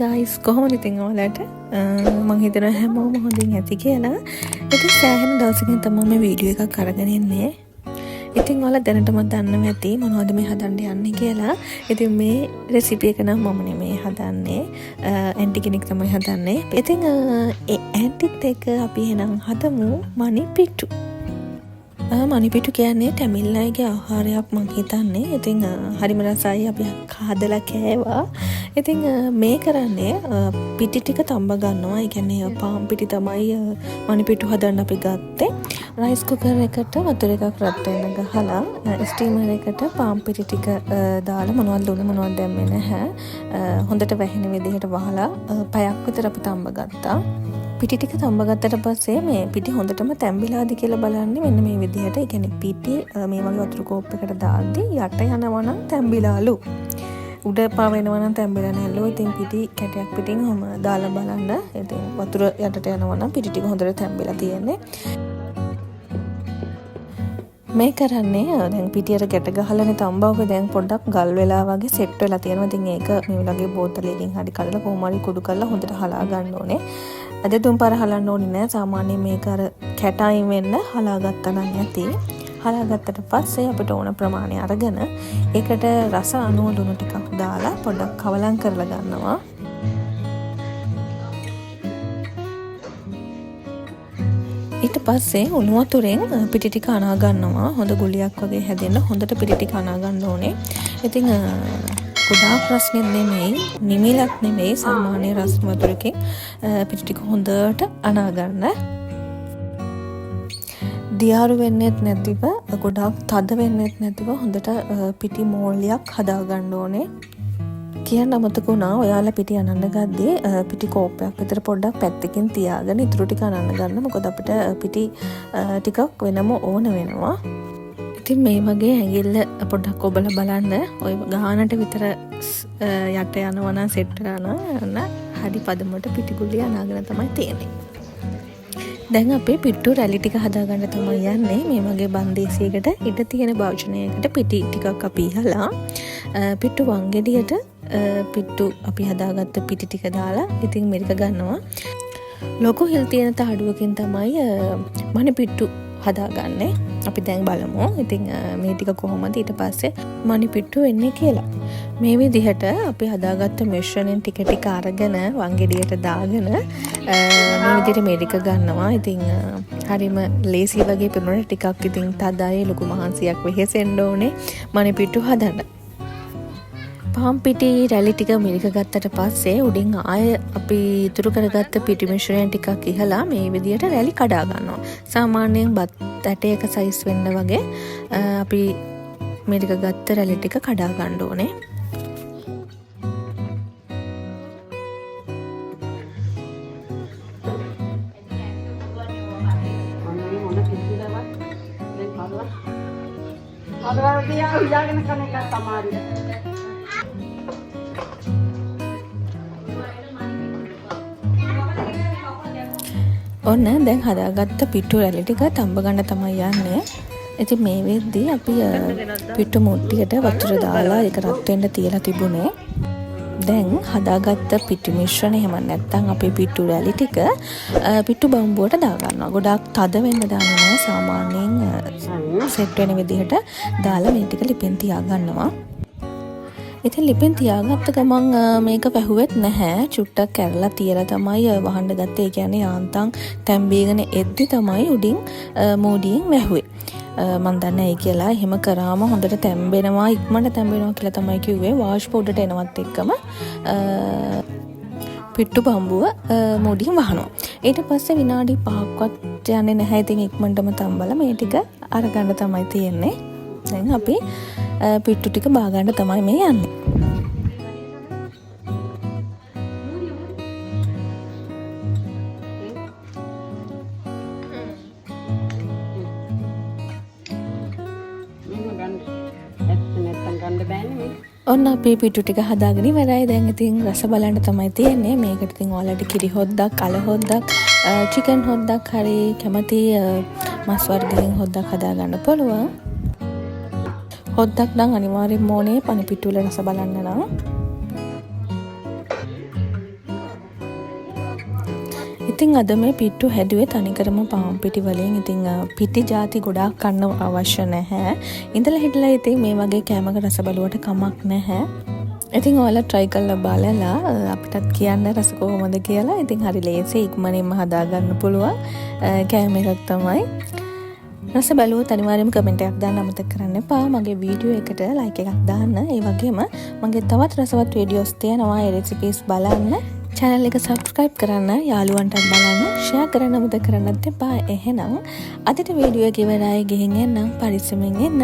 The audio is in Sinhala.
guys කොහොමද ඉතින් ඔයාලට මම හිතනවා හැමෝම හොඳින් ඇති කියලා. ඉතින් සෑහෙන දවසකින් තමයි මේ වීඩියෝ එකක් අරගෙන ඉන්නේ. ඉතින් ඔයාලා දැනටම දන්නවා ඇති මොනවද මේ හදන්න යන්නේ කියලා. ඉතින් මේ රෙසිපි එක නම් මම නෙමෙයි හදන්නේ. ඇන්ටි කෙනෙක් තමයි හදන්නේ. ඉතින් ඒ ඇන්ටිත් එක්ක අපි එහෙනම් හදමු මණිපිට්ටු. මණිපිට්ටු කියන්නේ තමිල් අයගේ ආහාරයක් මම හිතන්නේ. ඉතින් හරිම රසයි අපි හදලා කෑවා. ඉතින් මේ කරන්නේ පිටි ටික තඹ ගන්නවා. ඒ කියන්නේ පාන් පිටි තමයි මණිපිට්ටු හදන්න අපි ගත්තේ. රයිස් කුකර් එකට වතුර එකක් රත් වෙන්න ගහලා ස්ටීමර් එකට පාන් පිටි ටික දාලා මොනවද දුන්නේ මොනවද දැම්මේ නැහැ. හොඳට වැහෙන විදිහට වහලා පැයක් විතර අපි තඹ ගත්තා. පිටි ටික තඹ ගත්තට පස්සේ මේ පිටි හොඳටම තැඹිලාද කියලා බලන්නේ මෙන්න මේ විදිහට. ඒ කියන්නේ පිටි මේ වගේ වතුර කෝප් එකකට දාද්දී යට යනවා නම් තැඹිලාලු. උඩ පා වෙනවා නම් තැඹිලා නැල්ලු. ඉතින් පිටි කැටයක් පිටින් ඔහම දාලා බලන්න. ඉතින් වතුර යටට යනවා නම් පිටි ටික හොඳට තැඹිලා තියෙන්නේ. මේ කරන්නේ දැන් පිටියට ගැට ගහලානේ තඹවක දැන් පොඩ්ඩක් ගල් වෙලා වගේ සෙට් වෙලා තියෙනවා. ඉතින් ඒක මේ වගේ බෝතලයකින් හරි කඩලා කොහොම හරි කුඩු කරලා හොඳට හලා ගන්න ඕනේ. අද තුන් පාර හලන්න ඕනේ නෑ. සාමාන්‍යයෙන් මේක අර කැටයින් වෙන්න හලා ගත්තා නම් ඇති. හලා ගත්තට පස්සේ අපිට ඕන ප්‍රමාණය අරගෙන ඒකට රස අනුව ලුණු ටිකක් දාලා පොඩ්ඩක් කවලම් කරලා ගන්නවා. ඊට පස්සේ උණු වතුරෙන් පිටි ටික අනා ගන්නවා. හොඳ ගුලියක් වගේ හැදෙන්න හොඳට පිටි ටික අනා ගන්න ඕනේ. ඉතින් ගොඩාක් රස්නෙත් නෙමෙයි, නිමිලක් නෙමෙයි, සාමාන්‍ය රස් වතුරකින් පිටි ටික හොඳට අනා ගන්න. දියාරු වෙන්නෙත් නැතිව, ගොඩාක් තද වෙන්නෙත් නැතිව හොඳට පිටි මෝල්ලියක් හදා ගන්න ඕනේ. කියන්න අමතක වුණා ඔයාලා පිටි අනන්න ගද්දී පිටි කෝප්පයක් විතර පොඩ්ඩක් පැත්තකින් තියාගෙන ඉතුරු ටික අනන්න ගන්න. මොකද අපිට පිටි ටිකක් වෙනම ඕන වෙනවා. ඉතින් මේ වගේ ඇඟිල්ල පොඩ්ඩක් ඔබලා බලන්න. ඔය ගානට විතර යට යනවා නම් සෙට් කරනවා නම් හරි පදමට පිටි ගුලිය අනාගෙන තමයි තියෙන්නේ. දැන් අපේ පිට්ටු රැලි ටික හදාගන්න තමයි යන්නේ. මේ වගේ බන්දේසියකට ඉඩ තියෙන භාජනයකට පිටි ටිකක් අපි ඉහලා පිට්ටු වංගෙඩියට පිට්ටු අපි හදාගත්ත පිටි ටික දාලා ඉතින් මෙරික ගන්නවා. ලොකු හිල් තියෙන තහඩුවකින් තමයි මණිපිට්ටු හදාගන්නේ. අපි දැන් බලමු ඉතින් මේ ටික කොහොමද ඊට පස්සේ මණිපිට්ටු වෙන්නේ කියලා. මේ විදිහට අපි හදාගත්ත මිශ්‍රණයෙන් ටික ටික අරගෙන වංගෙඩියට දාගෙන මේ විදිහට මෙරික ගන්නවා. ඉතින් හරිම ලේසි වගේ පෙනුනට ටිකක් ඉතින් තදයි ලොකු මහන්සියක් වෙහෙසෙන්න ඕනේ මණිපිට්ටු හදන්න. පාන් පිටි රැලි ටික මිරික ගත්තට පස්සේ උඩින් ආය අපි ඉතුරු කරගත්ත පිටි මිශ්‍රණය ටිකක් ඉහලා මේ විදිහට රැලි කඩා ගන්නවා. සාමාන්‍යයෙන් බත් ඇටයක සයිස් වෙන්න වගේ අපි මිරික ගත්ත රැලි ටික කඩා ගන්න ඕනේ. ඔන්න දැන් හදාගත්ත පිට්ටු රැලි ටික තඹ ගන්න තමයි යන්නේ. ඉතින් මේ වෙද්දී අපි පිට්ටු මුට්ටියට වතුර දාලා ඒක රත් වෙන්න තියලා තිබුණේ. දැන් හදාගත්ත පිටි මිශ්‍රණය එහෙම නැත්නම් අපේ පිට්ටු රැලි ටික පිට්ටු බම්බුවට දා ගන්නවා. ගොඩාක් තද වෙන්න දාන්නේ නැහැ. සාමාන්‍යයෙන් සෙට් වෙන විදිහට දාලා මේ ටික ලිපෙන් තියා ගන්නවා. ඉතින් ලිපෙන් තියාගත්ත ගමන් මේක වැහුවෙත් නැහැ. චුට්ටක් කැරලා තියලා තමයි වහන්න ගත්තේ. ඒ කියන්නේ යාන්තම් තැම්බීගෙන එද්දි තමයි උඩින් මෝඩියෙන් වැහුවේ. මම දන්නේ ඒ කියලා එහෙම කරාම හොඳට තැම්බෙනවා, ඉක්මනට තැම්බෙනවා කියලා තමයි කිව්වේ. වාෂ් පවුඩරට එනවත් එක්කම පිට්ටු බම්බුව මෝඩියෙන් වහනවා. ඊට පස්සේ විනාඩි 5ක්වත් යන්නේ නැහැ. ඉතින් ඉක්මනටම තම්බලා මේ ටික අරගන්න තමයි තියෙන්නේ. දැන් අපි පිට්ටු ටික බාගන්න තමයි මේ යන්නේ. ඔන්න අපි පිට්ටු ටික හදාගෙන ඉවරයි. දැන් ඉතින් රස බලන්න තමයි තියෙන්නේ. මේකට ඉතින් ඔයාලට කිරි හොද්දක්, කල හොද්දක්, චිකන් හොද්දක් හරි කැමති මස් වර්ගයෙන් හොද්දක් හදාගන්න පුළුවන්. හොද්දක් නම් අනිවාර්යෙන්ම ඕනේ පණිපිට්ටු වල රස බලන්න නම්. ඉතින් අද මේ පිට්ටු හැදුවේ තනිකරම පාන් පිටි වලින්. ඉතින් පිටි ಜಾති ගොඩාක් කන්න අවශ්‍ය නැහැ. ඉඳලා හිටලා ඉතින් මේ වගේ කෑමක රස බලුවට කමක් නැහැ. ඉතින් ඔයාලා try කරලා බලලා අපිටත් කියන්න රස කොහොමද කියලා. ඉතින් හරි ලේසි ඉක්මනින්ම හදාගන්න පුළුවන් කෑම එකක් තමයි. රස බලුවොත් අනිවාර්යයෙන්ම කමෙන්ට් එකක් දාන්න අමතක කරන්න එපා. මගේ වීඩියෝ එකට ලයික් එකක් දාන්න. ඒ වගේම මගේ තවත් රසවත් වීඩියෝස් තියෙනවා. ඒ රෙසිපීස් බලන්න. channel එක subscribe කරන්න, යාළුවන්ටත් බලන්න, share කරන්න අමතක කරන්නත් එපා. එහෙනම් අදට වීඩියෝ එක ඉවරයි. ගිහින් එන්නම් පරිස්සමෙන් එන්න.